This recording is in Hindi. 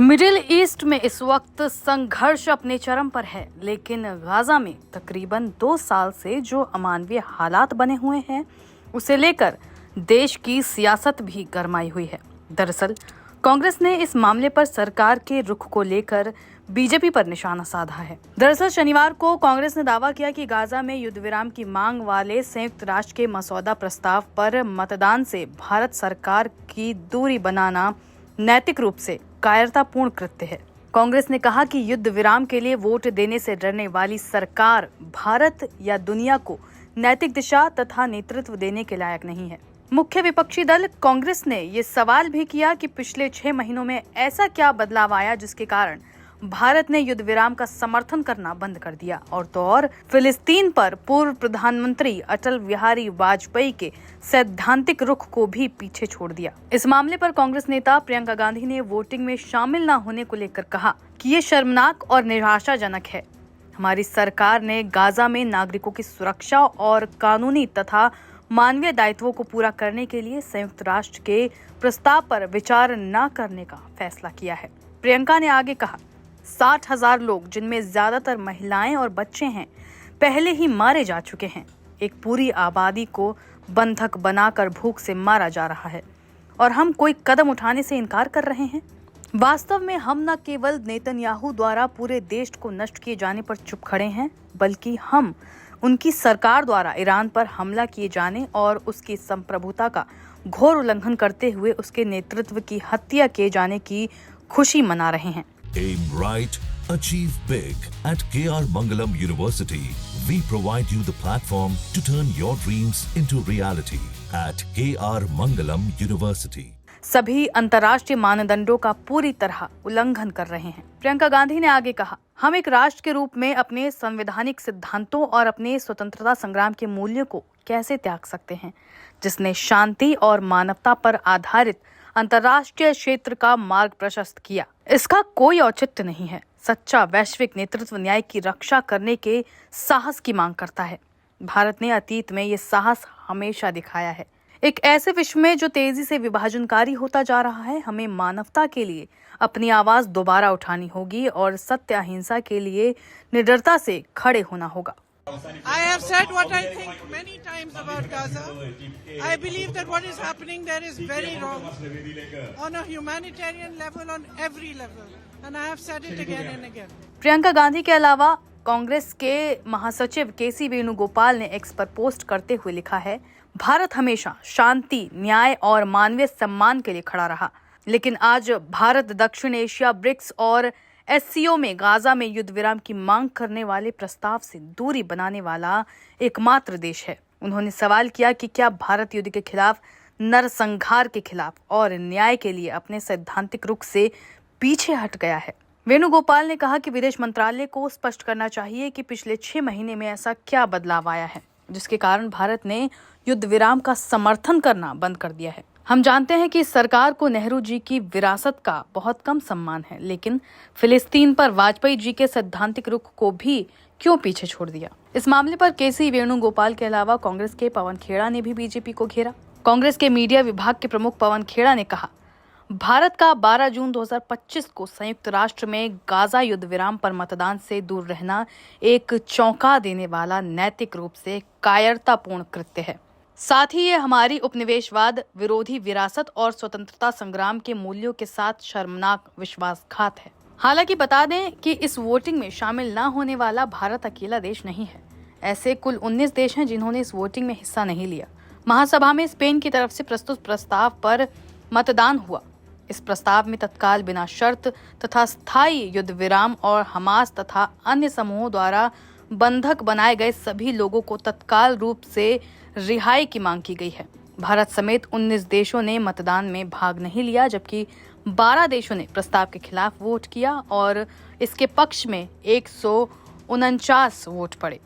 मिडिल ईस्ट में इस वक्त संघर्ष अपने चरम पर है, लेकिन गाजा में तकरीबन 2 साल से जो अमानवीय हालात बने हुए हैं उसे लेकर देश की सियासत भी गरमाई हुई है। दरअसल कांग्रेस ने इस मामले पर सरकार के रुख को लेकर बीजेपी पर निशाना साधा है। दरअसल शनिवार को कांग्रेस ने दावा किया कि गाजा में युद्ध विराम की मांग वाले संयुक्त राष्ट्र के मसौदा प्रस्ताव पर मतदान से भारत सरकार की दूरी बनाना नैतिक रूप से कायरतापूर्ण कृत्य है। कांग्रेस ने कहा कि युद्ध विराम के लिए वोट देने से डरने वाली सरकार भारत या दुनिया को नैतिक दिशा तथा नेतृत्व देने के लायक नहीं है। मुख्य विपक्षी दल कांग्रेस ने ये सवाल भी किया कि पिछले 6 महीनों में ऐसा क्या बदलाव आया जिसके कारण भारत ने युद्ध विराम का समर्थन करना बंद कर दिया, और तो और फिलिस्तीन पर पूर्व प्रधानमंत्री अटल बिहारी वाजपेयी के सैद्धांतिक रुख को भी पीछे छोड़ दिया। इस मामले पर कांग्रेस नेता प्रियंका गांधी ने वोटिंग में शामिल न होने को लेकर कहा कि ये शर्मनाक और निराशाजनक है। हमारी सरकार ने गाजा में नागरिकों की सुरक्षा और कानूनी तथा मानवीय दायित्वों को पूरा करने के लिए संयुक्त राष्ट्र के प्रस्ताव पर विचार न करने का फैसला किया है। प्रियंका ने आगे कहा, 60,000 लोग, जिनमें ज्यादातर महिलाएं और बच्चे हैं, पहले ही मारे जा चुके हैं। एक पूरी आबादी को बंधक बनाकर भूख से मारा जा रहा है और हम कोई कदम उठाने से इनकार कर रहे हैं। वास्तव में हम न केवल नेतन्याहू द्वारा पूरे देश को नष्ट किए जाने पर चुप खड़े हैं, बल्कि हम उनकी सरकार द्वारा ईरान पर हमला किए जाने और उसकी संप्रभुता का घोर उल्लंघन करते हुए उसके नेतृत्व की हत्या किए जाने की खुशी मना रहे हैं। Aim right, achieve big. At KR Mangalam University, we provide you the platform to turn your dreams into reality. At KR Mangalam University. सभी अंतर्राष्ट्रीय मानदंडों का पूरी तरह उल्लंघन कर रहे हैं। प्रियंका गांधी ने आगे कहा, हम एक राष्ट्र के रूप में अपने संवैधानिक सिद्धांतों और अपने स्वतंत्रता संग्राम के मूल्यों को कैसे त्याग सकते हैं, जिसने शांति और मानवता पर आधारित अंतर्राष्ट्रीय क्षेत्र का मार्ग प्रशस्त किया। इसका कोई औचित्य नहीं है। सच्चा वैश्विक नेतृत्व न्याय की रक्षा करने के साहस की मांग करता है। भारत ने अतीत में ये साहस हमेशा दिखाया है। एक ऐसे विश्व में जो तेजी से विभाजनकारी होता जा रहा है, हमें मानवता के लिए अपनी आवाज दोबारा उठानी होगी और सत्य अहिंसा के लिए निडरता से खड़े होना होगा। I have said what I think many times about Gaza. I believe that what is happening there is very wrong on a humanitarian level, on every level. And I have said it again and again. Priyanka Gandhi के अलावा कांग्रेस के महासचिव केसी वेणुगोपाल ने एक्स पर पोस्ट करते हुए लिखा है, भारत हमेशा शांति, न्याय और मानवीय सम्मान के लिए खड़ा रहा, लेकिन आज भारत दक्षिण एशिया, ब्रिक्स और SCO में गाजा में युद्ध विराम की मांग करने वाले प्रस्ताव से दूरी बनाने वाला एकमात्र देश है। उन्होंने सवाल किया कि क्या भारत युद्ध के खिलाफ, नरसंहार के खिलाफ और न्याय के लिए अपने सैद्धांतिक रुख से पीछे हट गया है। वेणुगोपाल ने कहा कि विदेश मंत्रालय को स्पष्ट करना चाहिए कि पिछले 6 महीने में ऐसा क्या बदलाव आया है जिसके कारण भारत ने युद्ध विराम का समर्थन करना बंद कर दिया है। हम जानते हैं कि सरकार को नेहरू जी की विरासत का बहुत कम सम्मान है, लेकिन फिलिस्तीन पर वाजपेयी जी के सैद्धांतिक रुख को भी क्यों पीछे छोड़ दिया। इस मामले पर केसी वेणुगोपाल के अलावा कांग्रेस के पवन खेड़ा ने भी बीजेपी को घेरा। कांग्रेस के मीडिया विभाग के प्रमुख पवन खेड़ा ने कहा, भारत का 12 जून 2025 को संयुक्त राष्ट्र में गाजा युद्ध विराम पर मतदान से दूर रहना एक चौंका देने वाला, नैतिक रूप से कायरतापूर्ण कृत्य है। साथ ही ये हमारी उपनिवेशवाद विरोधी विरासत और स्वतंत्रता संग्राम के मूल्यों के साथ शर्मनाक विश्वासघात है। हालांकि बता दें कि इस वोटिंग में शामिल न होने वाला भारत अकेला देश नहीं है। ऐसे कुल 19 देश हैं जिन्होंने इस वोटिंग में हिस्सा नहीं लिया। महासभा में स्पेन की तरफ से प्रस्तुत प्रस्ताव पर मतदान हुआ। इस प्रस्ताव में तत्काल, बिना शर्त तथा स्थायी युद्ध विराम और हमास तथा अन्य समूहों द्वारा बंधक बनाए गए सभी लोगों को तत्काल रूप से रिहाई की मांग की गई है। भारत समेत 19 देशों ने मतदान में भाग नहीं लिया, जबकि 12 देशों ने प्रस्ताव के खिलाफ वोट किया और इसके पक्ष में 149 वोट पड़े।